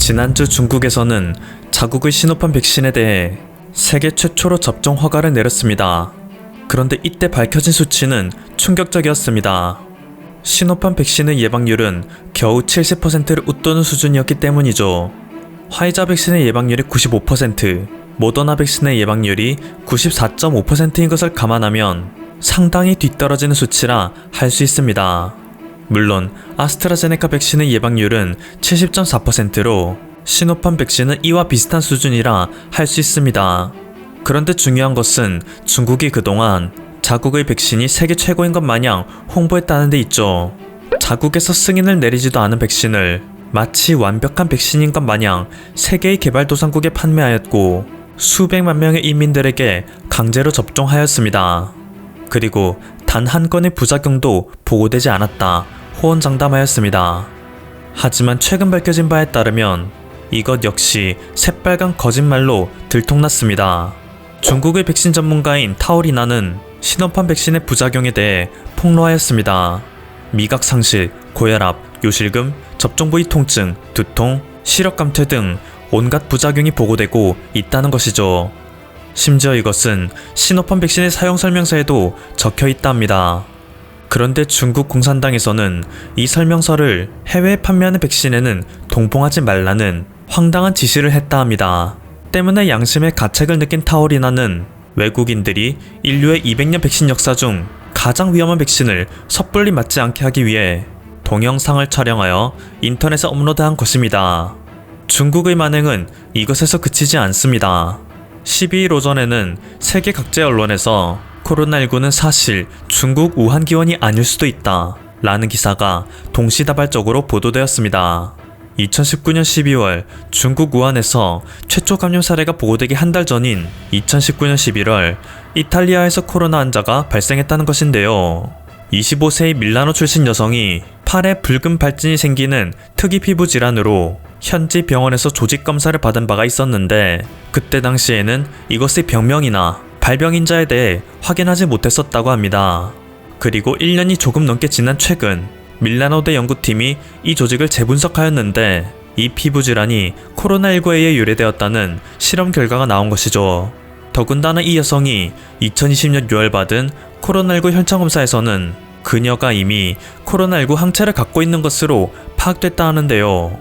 지난주 중국에서는 자국의 시노팜 백신에 대해 세계 최초로 접종 허가를 내렸습니다. 그런데 이때 밝혀진 수치는 충격적이었습니다. 시노팜 백신의 예방률은 겨우 70%를 웃도는 수준이었기 때문이죠. 화이자 백신의 예방률이 95%, 모더나 백신의 예방률이 94.5%인 것을 감안하면 상당히 뒤떨어지는 수치라 할 수 있습니다. 물론 아스트라제네카 백신의 예방률은 70.4%로 시노팜 백신은 이와 비슷한 수준이라 할 수 있습니다. 그런데 중요한 것은 중국이 그동안 자국의 백신이 세계 최고인 것 마냥 홍보했다는 데 있죠. 자국에서 승인을 내리지도 않은 백신을 마치 완벽한 백신인 것 마냥 세계의 개발도상국에 판매하였고 수백만 명의 인민들에게 강제로 접종하였습니다. 그리고 단 한 건의 부작용도 보고되지 않았다 호언장담하였습니다. 하지만 최근 밝혀진 바에 따르면 이것 역시 새빨간 거짓말로 들통났습니다. 중국의 백신 전문가인 타오리나는 시노팜 백신의 부작용에 대해 폭로하였습니다. 미각 상실, 고혈압, 요실금, 접종 부위 통증, 두통, 시력 감퇴 등 온갖 부작용이 보고되고 있다는 것이죠. 심지어 이것은 시노팜 백신의 사용 설명서에도 적혀 있다 합니다. 그런데 중국 공산당에서는 이 설명서를 해외에 판매하는 백신에는 동봉하지 말라는 황당한 지시를 했다 합니다. 때문에 양심의 가책을 느낀 타오리나는 외국인들이 인류의 200년 백신 역사 중 가장 위험한 백신을 섣불리 맞지 않게 하기 위해 동영상을 촬영하여 인터넷에 업로드한 것입니다. 중국의 만행은 이것에서 그치지 않습니다. 12일 오전에는 세계 각지 언론에서 코로나19는 사실 중국 우한 기원이 아닐 수도 있다 라는 기사가 동시다발적으로 보도되었습니다. 2019년 12월 중국 우한에서 최초 감염 사례가 보고되기 한 달 전인 2019년 11월 이탈리아에서 코로나 환자가 발생했다는 것인데요. 25세의 밀라노 출신 여성이 팔에 붉은 발진이 생기는 특이 피부 질환으로 현지 병원에서 조직 검사를 받은 바가 있었는데 그때 당시에는 이것의 병명이나 발병인자에 대해 확인하지 못했었다고 합니다. 그리고 1년이 조금 넘게 지난 최근 밀라노대 연구팀이 이 조직을 재분석하였는데 이 피부 질환이 코로나19에 의해 유래되었다는 실험 결과가 나온 것이죠. 더군다나 이 여성이 2020년 6월 받은 코로나19 혈청 검사에서는 그녀가 이미 코로나19 항체를 갖고 있는 것으로 파악됐다 하는데요.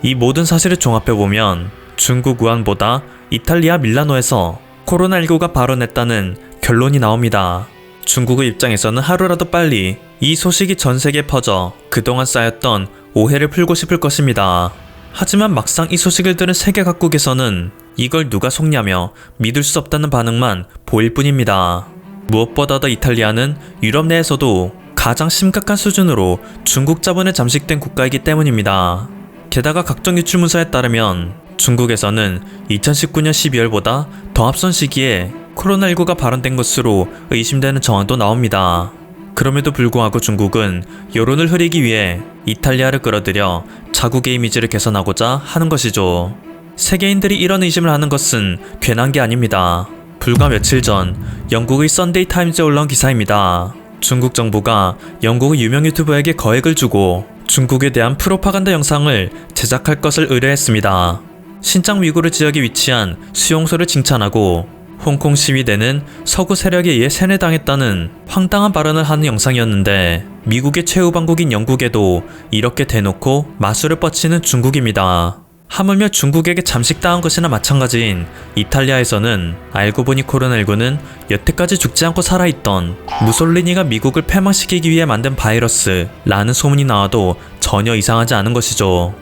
이 모든 사실을 종합해보면 중국 우한보다 이탈리아 밀라노에서 코로나19가 발원했다는 결론이 나옵니다. 중국의 입장에서는 하루라도 빨리 이 소식이 전 세계에 퍼져 그동안 쌓였던 오해를 풀고 싶을 것입니다. 하지만 막상 이 소식을 들은 세계 각국에서는 이걸 누가 속냐며 믿을 수 없다는 반응만 보일 뿐입니다. 무엇보다도 이탈리아는 유럽 내에서도 가장 심각한 수준으로 중국 자본에 잠식된 국가이기 때문입니다. 게다가 각종 유출 문서에 따르면 중국에서는 2019년 12월보다 더 앞선 시기에 코로나19가 발원된 것으로 의심되는 정황도 나옵니다. 그럼에도 불구하고 중국은 여론을 흐리기 위해 이탈리아를 끌어들여 자국의 이미지를 개선하고자 하는 것이죠. 세계인들이 이런 의심을 하는 것은 괜한 게 아닙니다. 불과 며칠 전 영국의 썬데이 타임즈에 올라온 기사입니다. 중국 정부가 영국의 유명 유튜버에게 거액을 주고 중국에 대한 프로파간다 영상을 제작할 것을 의뢰했습니다. 신장 위구르 지역에 위치한 수용소를 칭찬하고 홍콩 시위대는 서구 세력에 의해 세뇌당했다는 황당한 발언을 하는 영상이었는데 미국의 최우방국인 영국에도 이렇게 대놓고 마술을 뻗치는 중국입니다. 하물며 중국에게 잠식당한 것이나 마찬가지인 이탈리아에서는 알고 보니 코로나19는 여태까지 죽지 않고 살아있던 무솔리니가 미국을 패망시키기 위해 만든 바이러스라는 소문이 나와도 전혀 이상하지 않은 것이죠.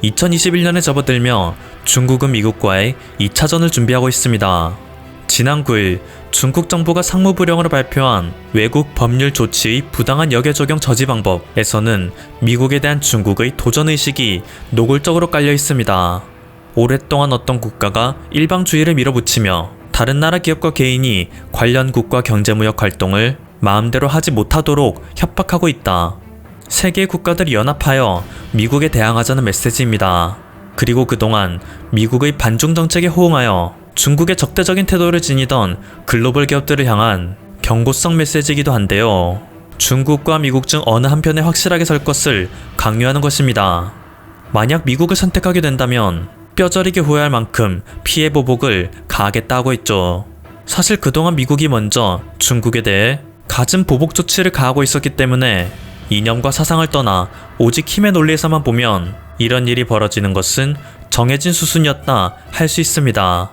2021년에 접어들며 중국은 미국과의 2차전을 준비하고 있습니다. 지난 9일 중국 정부가 상무부령으로 발표한 외국 법률 조치의 부당한 역외 적용 저지 방법에서는 미국에 대한 중국의 도전의식이 노골적으로 깔려 있습니다. 오랫동안 어떤 국가가 일방주의를 밀어붙이며 다른 나라 기업과 개인이 관련 국가 경제무역 활동을 마음대로 하지 못하도록 협박하고 있다. 세계의 국가들이 연합하여 미국에 대항하자는 메시지입니다. 그리고 그동안 미국의 반중 정책에 호응하여 중국의 적대적인 태도를 지니던 글로벌 기업들을 향한 경고성 메시지이기도 한데요. 중국과 미국 중 어느 한편에 확실하게 설 것을 강요하는 것입니다. 만약 미국을 선택하게 된다면 뼈저리게 후회할 만큼 피해 보복을 가하겠다 하고 있죠. 사실 그동안 미국이 먼저 중국에 대해 갖은 보복 조치를 가하고 있었기 때문에 이념과 사상을 떠나 오직 힘의 논리에서만 보면 이런 일이 벌어지는 것은 정해진 수순이었다 할 수 있습니다.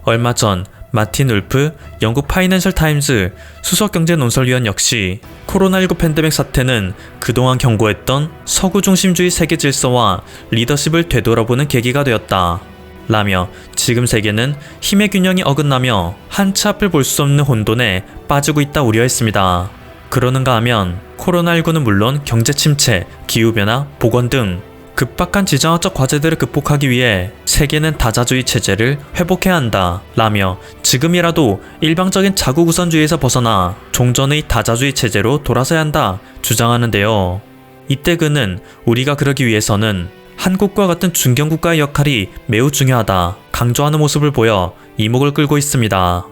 얼마 전 마틴 울프 영국 파이낸셜 타임즈 수석 경제 논설위원 역시 코로나19 팬데믹 사태는 그동안 경고했던 서구 중심주의 세계 질서와 리더십을 되돌아보는 계기가 되었다 라며 지금 세계는 힘의 균형이 어긋나며 한치 앞을 볼 수 없는 혼돈에 빠지고 있다 우려했습니다. 그러는가 하면 코로나19는 물론 경제 침체, 기후변화, 보건 등 급박한 지정학적 과제들을 극복하기 위해 세계는 다자주의 체제를 회복해야 한다 라며 지금이라도 일방적인 자국 우선주의에서 벗어나 종전의 다자주의 체제로 돌아서야 한다 주장하는데요. 이때 그는 우리가 그러기 위해서는 한국과 같은 중견국가의 역할이 매우 중요하다 강조하는 모습을 보여 이목을 끌고 있습니다.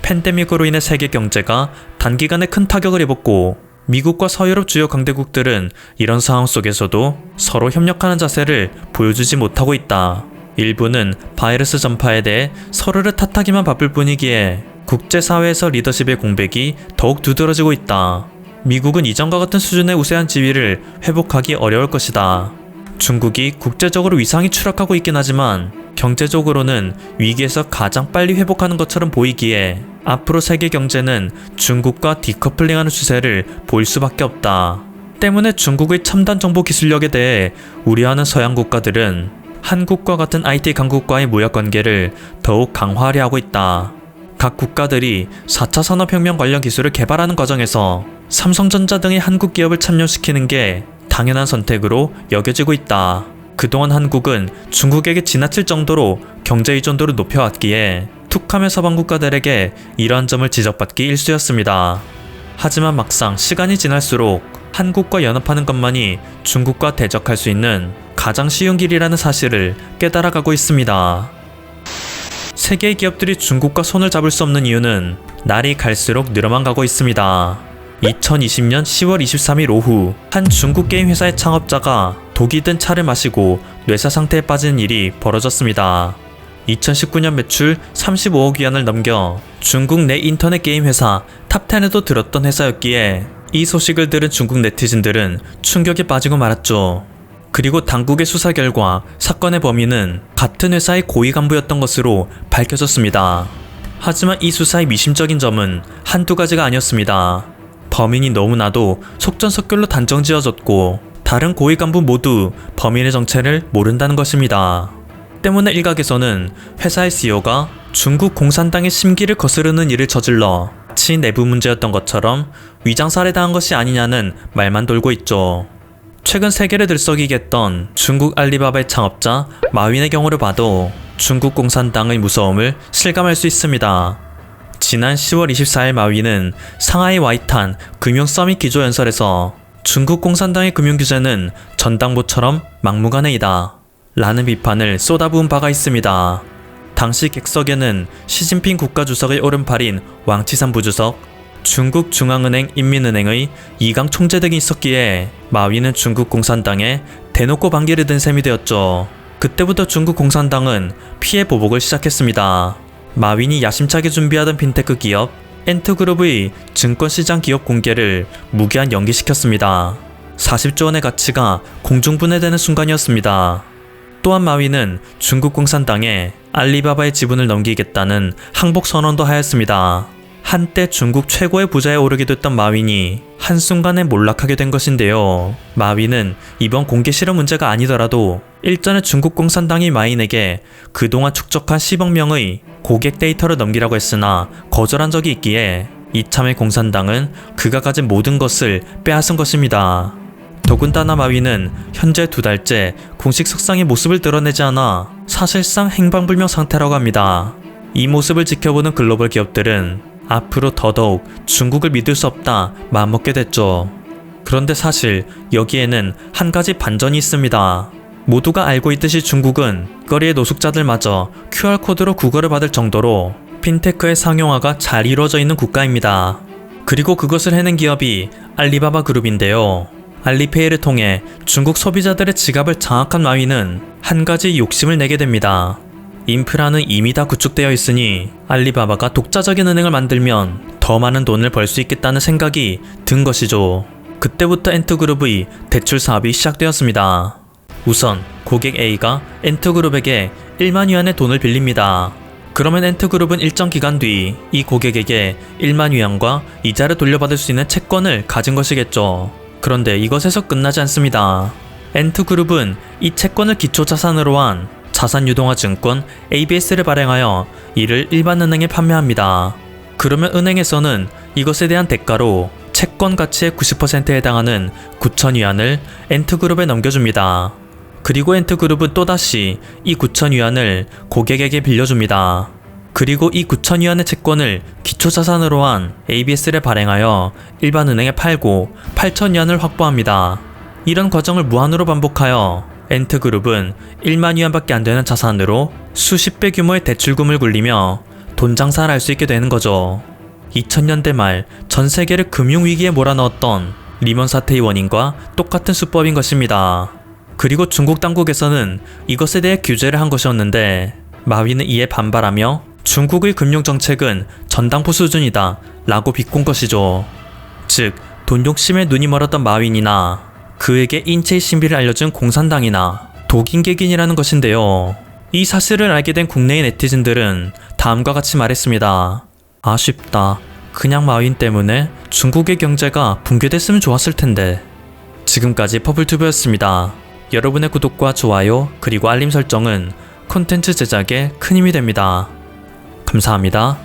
팬데믹으로 인해 세계 경제가 단기간에 큰 타격을 입었고 미국과 서유럽 주요 강대국들은 이런 상황 속에서도 서로 협력하는 자세를 보여주지 못하고 있다. 일부는 바이러스 전파에 대해 서로를 탓하기만 바쁠 뿐이기에 국제사회에서 리더십의 공백이 더욱 두드러지고 있다. 미국은 이전과 같은 수준의 우세한 지위를 회복하기 어려울 것이다. 중국이 국제적으로 위상이 추락하고 있긴 하지만 경제적으로는 위기에서 가장 빨리 회복하는 것처럼 보이기에 앞으로 세계 경제는 중국과 디커플링하는 추세를 보일 수밖에 없다. 때문에 중국의 첨단 정보 기술력에 대해 우려하는 서양 국가들은 한국과 같은 IT 강국과의 무역 관계를 더욱 강화하려 하고 있다. 각 국가들이 4차 산업혁명 관련 기술을 개발하는 과정에서 삼성전자 등의 한국 기업을 참여시키는 게 당연한 선택으로 여겨지고 있다. 그동안 한국은 중국에게 지나칠 정도로 경제 의존도를 높여왔기에 툭하면 서방 국가들에게 이러한 점을 지적받기 일쑤였습니다. 하지만 막상 시간이 지날수록 한국과 연합하는 것만이 중국과 대적할 수 있는 가장 쉬운 길이라는 사실을 깨달아가고 있습니다. 세계의 기업들이 중국과 손을 잡을 수 없는 이유는 날이 갈수록 늘어만 가고 있습니다. 2020년 10월 23일 오후 한 중국 게임 회사의 창업자가 독이 든 차를 마시고 뇌사 상태에 빠지는 일이 벌어졌습니다. 2019년 매출 35억 위안을 넘겨 중국 내 인터넷 게임 회사 탑10에도 들었던 회사였기에 이 소식을 들은 중국 네티즌들은 충격에 빠지고 말았죠. 그리고 당국의 수사 결과 사건의 범인은 같은 회사의 고위 간부였던 것으로 밝혀졌습니다. 하지만 이 수사의 미심적인 점은 한두 가지가 아니었습니다. 범인이 너무나도 속전속결로 단정지어졌고 다른 고위 간부 모두 범인의 정체를 모른다는 것입니다. 때문에 일각에서는 회사의 CEO가 중국 공산당의 심기를 거스르는 일을 저질러 마치 내부 문제였던 것처럼 위장살해당한 것이 아니냐는 말만 돌고 있죠. 최근 세계를 들썩이게 했던 중국 알리바바의 창업자 마윈의 경우를 봐도 중국 공산당의 무서움을 실감할 수 있습니다. 지난 10월 24일 마윈은 상하이 와이탄 금융서밋 기조연설에서 중국 공산당의 금융규제는 전당포처럼 막무가내이다 라는 비판을 쏟아부은 바가 있습니다. 당시 객석에는 시진핑 국가주석의 오른팔인 왕치산 부주석, 중국 중앙은행 인민은행의 이강 총재 등이 있었기에 마윈은 중국 공산당에 대놓고 반기를 든 셈이 되었죠. 그때부터 중국 공산당은 피해 보복을 시작했습니다. 마윈이 야심차게 준비하던 핀테크 기업 엔트그룹의 증권시장 기업 공개를 무기한 연기시켰습니다. 40조 원의 가치가 공중분해되는 순간이었습니다. 또한 마윈은 중국 공산당에 알리바바의 지분을 넘기겠다는 항복 선언도 하였습니다. 한때 중국 최고의 부자에 오르기도 했던 마윈이 한순간에 몰락하게 된 것인데요. 마윈은 이번 공개 실효 문제가 아니더라도 일전에 중국 공산당이 마윈에게 그동안 축적한 10억 명의 고객 데이터를 넘기라고 했으나 거절한 적이 있기에 이참에 공산당은 그가 가진 모든 것을 빼앗은 것입니다. 더군다나 마윈은 현재 2달째 공식 석상의 모습을 드러내지 않아 사실상 행방불명 상태라고 합니다. 이 모습을 지켜보는 글로벌 기업들은 앞으로 더더욱 중국을 믿을 수 없다 마음먹게 됐죠. 그런데 사실 여기에는 한 가지 반전이 있습니다. 모두가 알고 있듯이 중국은 거리의 노숙자들마저 QR코드로 구걸을 받을 정도로 핀테크의 상용화가 잘 이루어져 있는 국가입니다. 그리고 그것을 해낸 기업이 알리바바 그룹인데요. 알리페이를 통해 중국 소비자들의 지갑을 장악한 마윈은 한 가지 욕심을 내게 됩니다. 인프라는 이미 다 구축되어 있으니 알리바바가 독자적인 은행을 만들면 더 많은 돈을 벌 수 있겠다는 생각이 든 것이죠. 그때부터 엔트그룹의 대출 사업이 시작되었습니다. 우선 고객 A가 엔트그룹에게 1만 위안의 돈을 빌립니다. 그러면 엔트그룹은 일정 기간 뒤 이 고객에게 1만 위안과 이자를 돌려받을 수 있는 채권을 가진 것이겠죠. 그런데 이것에서 끝나지 않습니다. 엔트그룹은 이 채권을 기초자산으로 한 자산유동화증권 ABS를 발행하여 이를 일반은행에 판매합니다. 그러면 은행에서는 이것에 대한 대가로 채권 가치의 90%에 해당하는 9,000위안을 엔트그룹에 넘겨줍니다. 그리고 엔트그룹은 또다시 이 9,000위안을 고객에게 빌려줍니다. 그리고 이 9,000위안의 채권을 기초자산으로 한 ABS를 발행하여 일반은행에 팔고 8,000위안을 확보합니다. 이런 과정을 무한으로 반복하여 엔트그룹은 1만 위안밖에 안 되는 자산으로 수십 배 규모의 대출금을 굴리며 돈 장사를 할 수 있게 되는 거죠. 2000년대 말 전 세계를 금융위기에 몰아넣었던 리먼 사태의 원인과 똑같은 수법인 것입니다. 그리고 중국 당국에서는 이것에 대해 규제를 한 것이었는데 마윈은 이에 반발하며 중국의 금융정책은 전당포 수준이다 라고 비꼰 것이죠. 즉 돈 욕심에 눈이 멀었던 마윈이나 그에게 인체의 신비를 알려준 공산당이나 독인객인이라는 것인데요. 이 사실을 알게 된 국내의 네티즌들은 다음과 같이 말했습니다. 아쉽다. 그냥 마윈 때문에 중국의 경제가 붕괴됐으면 좋았을 텐데. 지금까지 퍼플튜브였습니다. 여러분의 구독과 좋아요 그리고 알림 설정은 콘텐츠 제작에 큰 힘이 됩니다. 감사합니다.